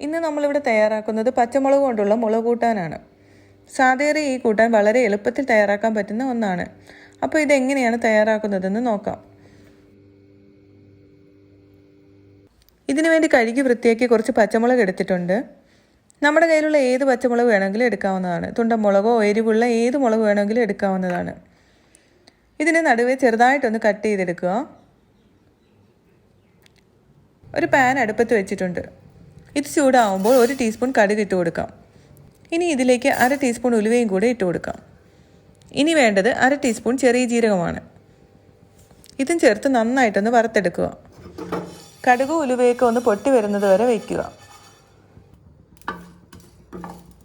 ഇന്ന് നമ്മളിവിടെ തയ്യാറാക്കുന്നത് പച്ചമുളക് കൊണ്ടുള്ള മുളക് കൂട്ടാനാണ്. സാധാരണ ഈ കൂട്ടാൻ വളരെ എളുപ്പത്തിൽ തയ്യാറാക്കാൻ പറ്റുന്ന ഒന്നാണ്. അപ്പോൾ ഇതെങ്ങനെയാണ് തയ്യാറാക്കുന്നതെന്ന് നോക്കാം. ഇതിനു വേണ്ടി കഴുകി വൃത്തിയാക്കി കുറച്ച് പച്ചമുളക് എടുത്തിട്ടുണ്ട്. നമ്മുടെ കയ്യിലുള്ള ഏത് പച്ചമുളക് വേണമെങ്കിലും എടുക്കാവുന്നതാണ്. തുണ്ടമുളകോ എരിവുള്ള ഏത് മുളക് വേണമെങ്കിലും എടുക്കാവുന്നതാണ്. ഇതിനെ നടുവേ ചെറുതായിട്ടൊന്ന് കട്ട് ചെയ്തെടുക്കുക. ഒരു പാൻ അടുപ്പത്ത് വെച്ചിട്ടുണ്ട്. ഇത് ചൂടാവുമ്പോൾ 1 ടീസ്പൂൺ കടുക് ഇട്ട് കൊടുക്കാം. ഇനി ഇതിലേക്ക് 1/2 ടീസ്പൂൺ ഉലുവയും കൂടെ ഇട്ട് കൊടുക്കാം. ഇനി വേണ്ടത് 1/2 ടീസ്പൂൺ ചെറിയ ജീരകമാണ്. ഇതും ചേർത്ത് നന്നായിട്ടൊന്ന് വറുത്തെടുക്കുക. കടുക് ഉലുവയൊക്കെ ഒന്ന് പൊട്ടി വരുന്നത് വരെ വയ്ക്കുക.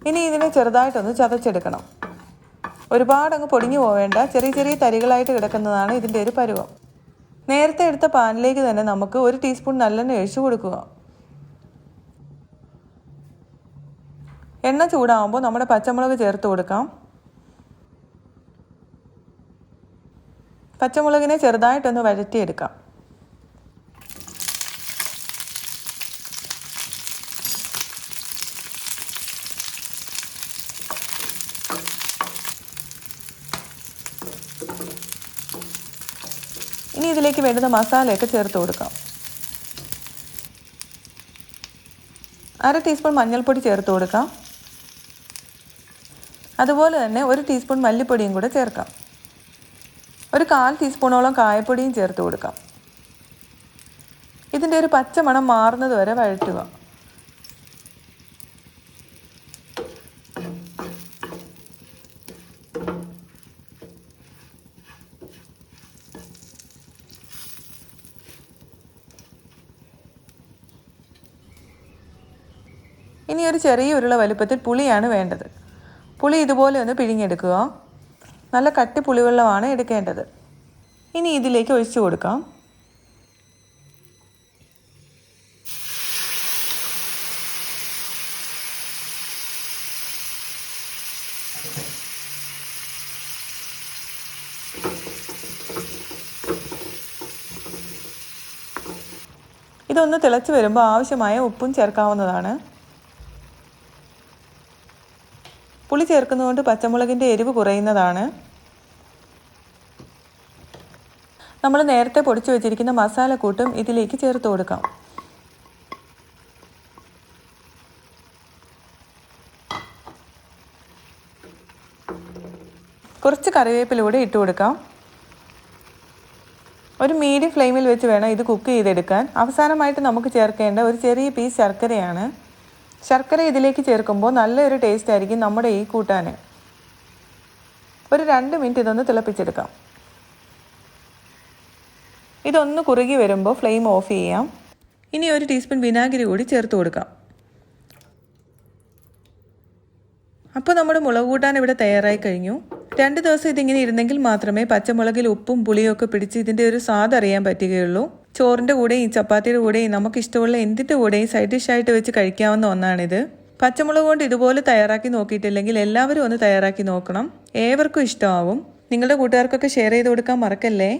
ഇനി ഇതിനെ ചെറുതായിട്ടൊന്ന് ചതച്ചെടുക്കണം. ഒരുപാടങ്ങ് പൊടിഞ്ഞു പോവേണ്ട, ചെറിയ ചെറിയ തരികളായിട്ട് കിടക്കുന്നതാണ് ഇതിൻ്റെ ഒരു പരുവം. നേരത്തെ എടുത്ത പാനിലേക്ക് തന്നെ നമുക്ക് 1 ടീസ്പൂൺ നല്ലെണ്ണ ഒഴിച്ചു കൊടുക്കുക. എണ്ണ ചൂടാകുമ്പോൾ നമ്മുടെ പച്ചമുളക് ചേർത്ത് കൊടുക്കാം. പച്ചമുളകിനെ ചെറുതായിട്ടൊന്ന് വഴറ്റിയെടുക്കാം. ഇനി ഇതിലേക്ക് വേണ്ടുന്ന മസാലയൊക്കെ ചേർത്ത് കൊടുക്കാം. 1/2 ടീസ്പൂൺ മഞ്ഞൾപ്പൊടി ചേർത്ത് കൊടുക്കാം. അതുപോലെ തന്നെ 1 ടീസ്പൂൺ മല്ലിപ്പൊടിയും കൂടെ ചേർക്കാം. ഒരു 1/4 ടീസ്പൂണോളം കായപ്പൊടിയും ചേർത്ത് കൊടുക്കാം. ഇതിൻ്റെ ഒരു പച്ചമണം മാറുന്നത് വരെ വഴറ്റുക. ഇനി ഒരു ചെറിയ ഉരുള വലുപ്പത്തിൽ പുളിയാണ് വേണ്ടത്. പുളി ഇതുപോലെ ഒന്ന് പിഴിഞ്ഞെടുക്കുക. നല്ല കട്ടി പുളിവെള്ളമാണ് എടുക്കേണ്ടത്. ഇനി ഇതിലേക്ക് ഒഴിച്ചു കൊടുക്കാം. ഇതൊന്ന് തിളച്ച് വരുമ്പോൾ ആവശ്യമായ ഉപ്പും ചേർക്കാവുന്നതാണ്. പുളി ചേർക്കുന്നതുകൊണ്ട് പച്ചമുളകിൻ്റെ എരിവ് കുറയുന്നതാണ്. നമ്മൾ നേരത്തെ പൊടിച്ചു വെച്ചിരിക്കുന്ന മസാലക്കൂട്ടും ഇതിലേക്ക് ചേർത്ത് കൊടുക്കാം. കുറച്ച് കറിവേപ്പിലൂടെ ഇട്ട് കൊടുക്കാം. ഒരു മീഡിയം ഫ്ലെയിമിൽ വെച്ച് വേണം ഇത് കുക്ക് ചെയ്തെടുക്കാൻ. അവസാനമായിട്ട് നമുക്ക് ചേർക്കേണ്ട ഒരു ചെറിയ പീസ് ശർക്കരയാണ്. ശർക്കര ഇതിലേക്ക് ചേർക്കുമ്പോൾ നല്ലൊരു ടേസ്റ്റ് ആയിരിക്കും നമ്മുടെ ഈ കൂട്ടാൻ. ഒരു 2 മിനിറ്റ് ഇതൊന്ന് തിളപ്പിച്ചെടുക്കാം. ഇതൊന്ന് കുറുകി വരുമ്പോൾ ഫ്ലെയിം ഓഫ് ചെയ്യാം. ഇനി 1 ടീസ്പൂൺ വിനാഗിരി കൂടി ചേർത്ത് കൊടുക്കാം. അപ്പോൾ നമ്മുടെ മുളക് കൂട്ടാൻ ഇവിടെ തയ്യാറായി കഴിഞ്ഞു. 2 ദിവസം ഇതിങ്ങനെ ഇരുന്നെങ്കിൽ മാത്രമേ പച്ചമുളകിൽ ഉപ്പും പുളിയും ഒക്കെ പിടിച്ച് ഇതിൻ്റെ ഒരു സ്വാദ് അറിയാൻ പറ്റുകയുള്ളൂ. ചോറിൻ്റെ കൂടെയും ചപ്പാത്തിയുടെ കൂടെയും നമുക്ക് ഇഷ്ടമുള്ള എന്തിൻ്റെ കൂടെയും സൈഡ് ഡിഷായിട്ട് വെച്ച് കഴിക്കാവുന്ന ഒന്നാണിത്. പച്ചമുളക് കൊണ്ട് ഇതുപോലെ തയ്യാറാക്കി നോക്കിയിട്ടില്ലെങ്കിൽ എല്ലാവരും ഒന്ന് തയ്യാറാക്കി നോക്കണം. ഏവർക്കും ഇഷ്ടമാവും. നിങ്ങളുടെ കൂട്ടുകാർക്കൊക്കെ ഷെയർ ചെയ്ത് കൊടുക്കാൻ മറക്കല്ലേ.